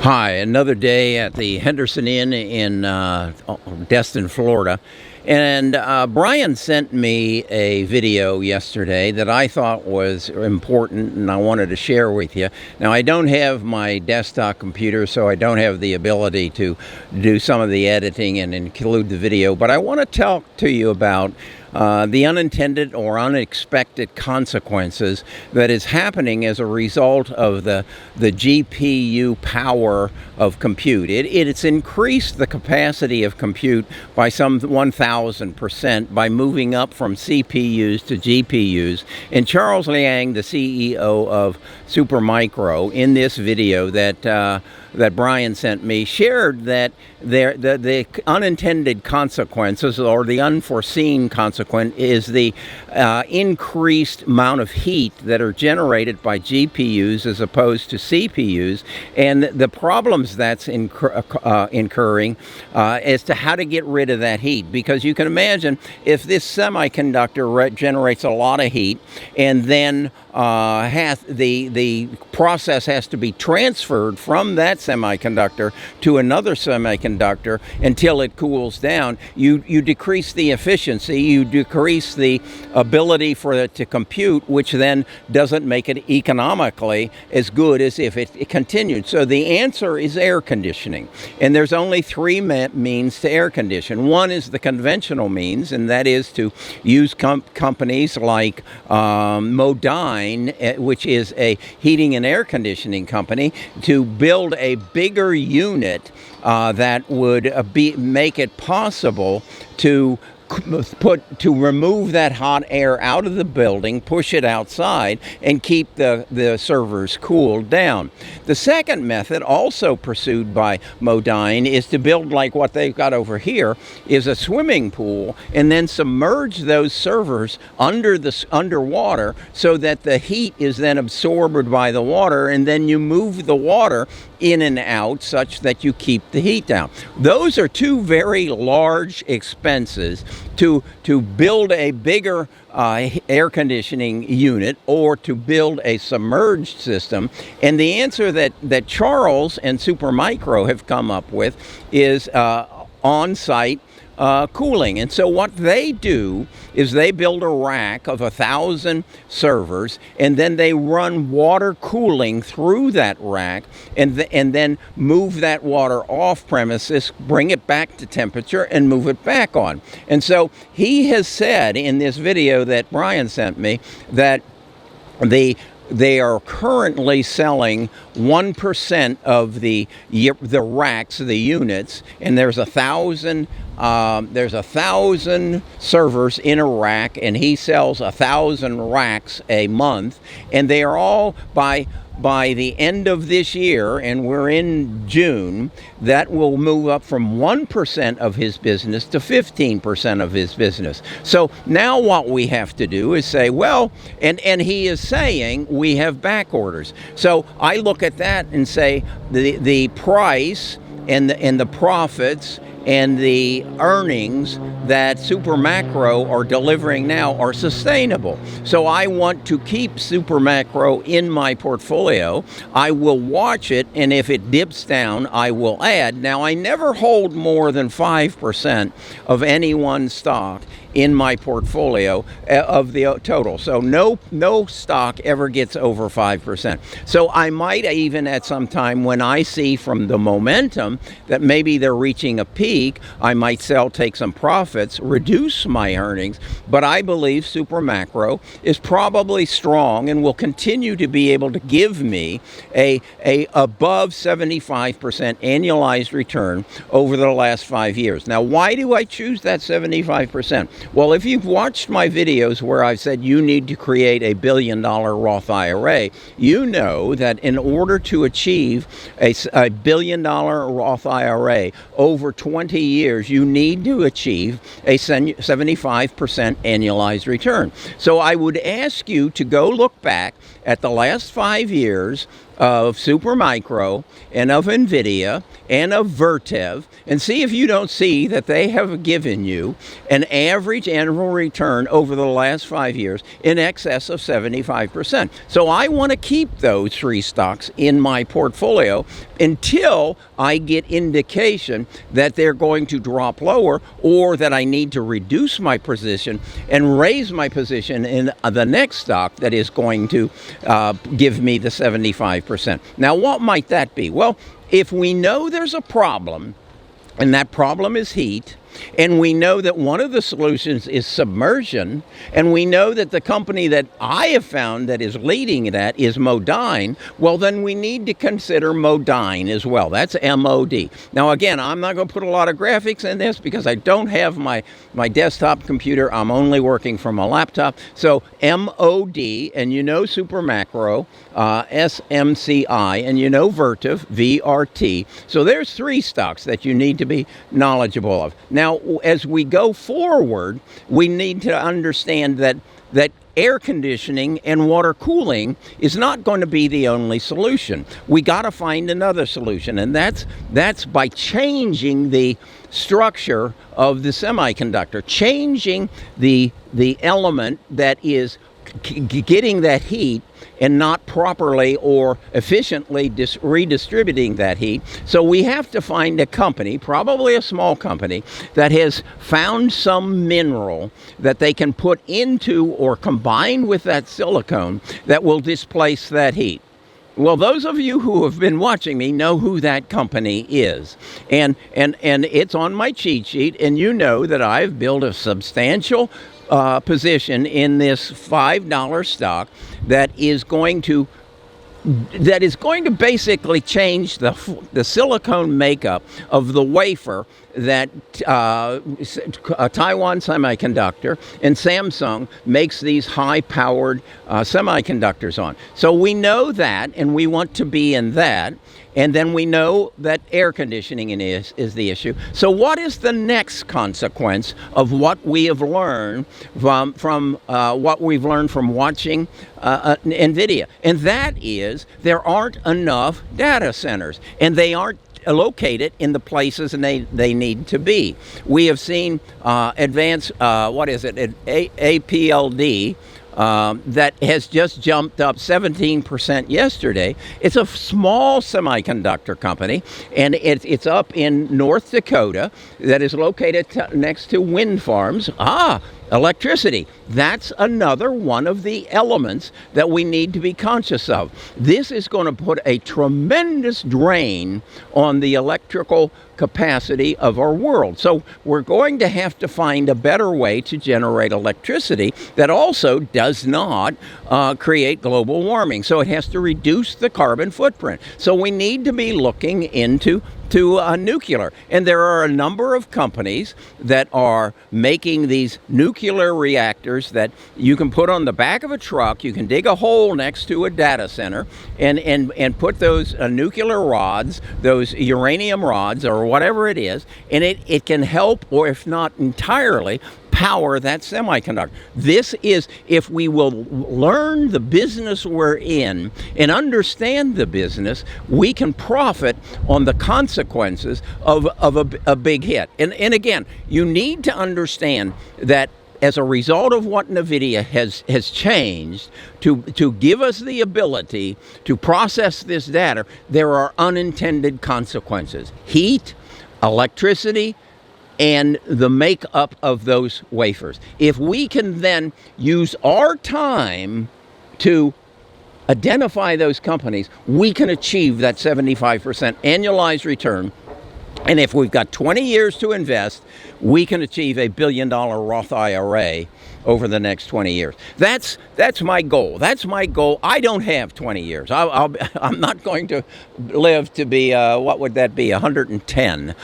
Hi, another day at the Henderson Inn in Destin, Florida. And Brian sent me a video yesterday that I thought was important and I wanted to share with you. Now, I don't have my desktop computer, so I don't have the ability to do some of the editing and include the video, but I want to talk to you about the unintended or unexpected consequences that is happening as a result of the GPU power of compute. It's increased the capacity of compute by some 1,000% by moving up from CPUs to GPUs. And Charles Liang, the CEO of Supermicro, in this video that Brian sent me, shared that the unintended consequences or the unforeseen consequence is the increased amount of heat that are generated by GPUs as opposed to CPUs, and the problems that's incurring as to how to get rid of that heat. Because you can imagine if this semiconductor generates a lot of heat and then the process has to be transferred from that semiconductor to another semiconductor until it cools down, you decrease the efficiency, you decrease the ability for it to compute, which then doesn't make it economically as good as if it continued. So the answer is air conditioning. And there's only three means to air condition. One is the conventional means, and that is to use companies like Modine, which is a heating and air conditioning company, to build a bigger unit that would make it possible to remove that hot air out of the building, push it outside, and keep the servers cooled down. The second method, also pursued by Modine, is to build like what they've got over here, is a swimming pool, and then submerge those servers underwater so that the heat is then absorbed by the water, and then you move the water in and out such that you keep the heat down. Those are two very large expenses to build a bigger air conditioning unit or to build a submerged system. And the answer that Charles and Supermicro have come up with is on-site cooling. And so what they do is they build a rack of 1,000 servers, and then they run water cooling through that rack, and then move that water off premises, bring it back to temperature, and move it back on. And so he has said in this video that Brian sent me that they are currently selling 1% of the racks, the units, and there's 1,000 servers in a rack, and he sells 1,000 racks a month, and they are all by the end of this year, and we're in June, that will move up from 1% of his business to 15% of his business. So now what we have to do is say, well, and he is saying we have back orders. So I look at that and say the price and the profits and the earnings that Supermicro are delivering now are sustainable. So I want to keep Supermicro in my portfolio. I will watch it, and if it dips down, I will add. Now, I never hold more than 5% of any one stock in my portfolio of the total. So no stock ever gets over 5%. So I might even at some time, when I see from the momentum that maybe they're reaching a peak, I might sell, take some profits, reduce my earnings. But I believe Supermicro is probably strong and will continue to be able to give me a above 75% annualized return over the last 5 years. Now, why do I choose that 75%? Well, if you've watched my videos where I've said you need to create a $1 billion Roth IRA, you know that in order to achieve a $1 billion Roth IRA over 20 years, you need to achieve a 75% annualized return. So I would ask you to go look back at the last 5 years of Supermicro and of Nvidia and of Vertev, and see if you don't see that they have given you an average annual return over the last 5 years in excess of 75%. So I want to keep those three stocks in my portfolio until I get indication that they're going to drop lower, or that I need to reduce my position and raise my position in the next stock that is going to give me the 75%. Now, what might that be? Well, if we know there's a problem, and that problem is heat, and we know that one of the solutions is submersion, and we know that the company that I have found that is leading that is Modine, well, then we need to consider Modine as well. That's MOD. Now, again, I'm not going to put a lot of graphics in this because I don't have my desktop computer. I'm only working from a laptop. So MOD, and you know Supermacro, SMCI, and you know Vertiv, VRT. So there's three stocks that you need to be knowledgeable of. Now, as we go forward, we need to understand that air conditioning and water cooling is not going to be the only solution. We got to find another solution, and that's by changing the structure of the semiconductor, changing the element that is getting that heat and not properly or efficiently redistributing that heat. So we have to find a company, probably a small company, that has found some mineral that they can put into or combine with that silicone that will displace that heat. Well, those of you who have been watching me know who that company is. And it's on my cheat sheet, and you know that I've built a substantial position in this $5 stock that is going to basically change the silicone makeup of the wafer that Taiwan Semiconductor and Samsung makes these high-powered semiconductors on. So we know that, and we want to be in that. And then we know that air conditioning is the issue. So what is the next consequence of what we have learned from what we've learned from watching Nvidia? And that is there aren't enough data centers, and they aren't located in the places and they need to be. We have seen advanced, APLD, that has just jumped up 17% yesterday. It's a small semiconductor company, and it's up in North Dakota that is located next to wind farms. Electricity. That's another one of the elements that we need to be conscious of. This is going to put a tremendous drain on the electrical capacity of our world. So we're going to have to find a better way to generate electricity that also does not create global warming. So it has to reduce the carbon footprint. So we need to be looking into nuclear. And there are a number of companies that are making these nuclear reactors that you can put on the back of a truck. You can dig a hole next to a data center and put those nuclear rods, those uranium rods or whatever it is, and it can help, or if not entirely, power that semiconductor. This is, if we will learn the business we're in and understand the business, we can profit on the consequences of a big hit. And again, you need to understand that as a result of what Nvidia has changed to give us the ability to process this data, there are unintended consequences. Heat, electricity, and the makeup of those wafers. If we can then use our time to identify those companies, we can achieve that 75% annualized return. And if we've got 20 years to invest, we can achieve a $1 billion Roth IRA over the next 20 years. That's my goal. That's my goal. I don't have 20 years. I'm not going to live to be, what would that be, 110.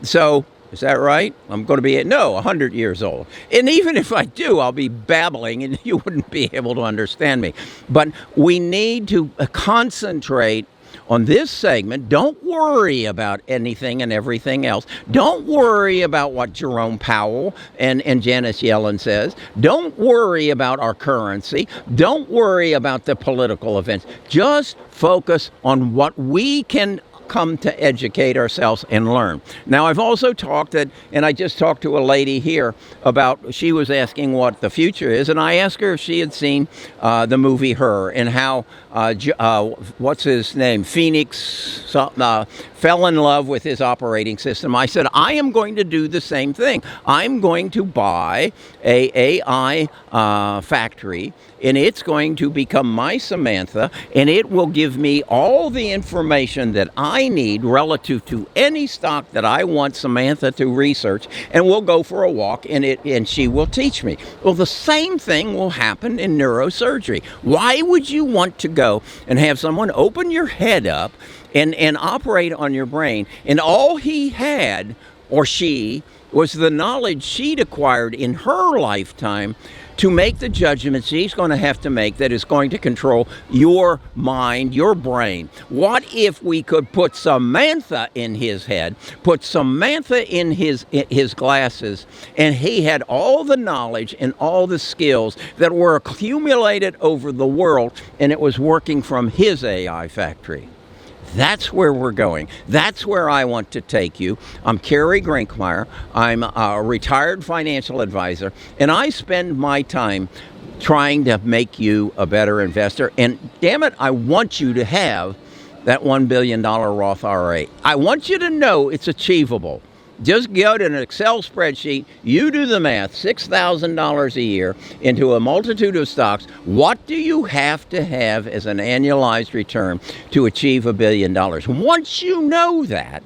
So is that right? I'm going to be, 100 years old. And even if I do, I'll be babbling and you wouldn't be able to understand me. But we need to concentrate on this segment. Don't worry about anything and everything else. Don't worry about what Jerome Powell and Janet Yellen says. Don't worry about our currency. Don't worry about the political events. Just focus on what we can come to educate ourselves and learn. Now, I've also talked and I just talked to a lady here about, she was asking what the future is, and I asked her if she had seen the movie Her, and how, what's his name, Phoenix, fell in love with his operating system. I said, I am going to do the same thing. I'm going to buy a AI factory, and it's going to become my Samantha, and it will give me all the information that I need relative to any stock that I want Samantha to research, and we'll go for a walk, and she will teach me. Well, the same thing will happen in neurosurgery. Why would you want to go and have someone open your head up and operate on your brain, and all he had, or she, was the knowledge she'd acquired in her lifetime to make the judgment she's going to have to make that is going to control your mind, your brain? What if we could put Samantha in his head, put Samantha in his glasses, and he had all the knowledge and all the skills that were accumulated over the world, and it was working from his AI factory? That's where we're going. That's where I want to take you. I'm Kerry Grinkmeyer. I'm a retired financial advisor, and I spend my time trying to make you a better investor. And damn it, I want you to have that $1 billion Roth IRA. I want you to know it's achievable. Just go to an Excel spreadsheet, you do the math, $6,000 a year into a multitude of stocks. What do you have to have as an annualized return to achieve $1 billion? Once you know that,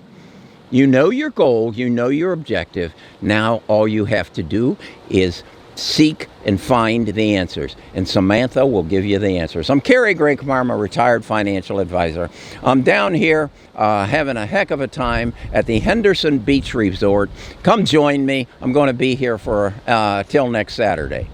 you know your goal, you know your objective, now all you have to do is seek and find the answers, and Samantha will give you the answers. I'm Kerry Grinkmeyer. I'm a retired financial advisor. I'm down here having a heck of a time at the Henderson Beach Resort. Come join me. I'm going to be here for till next Saturday.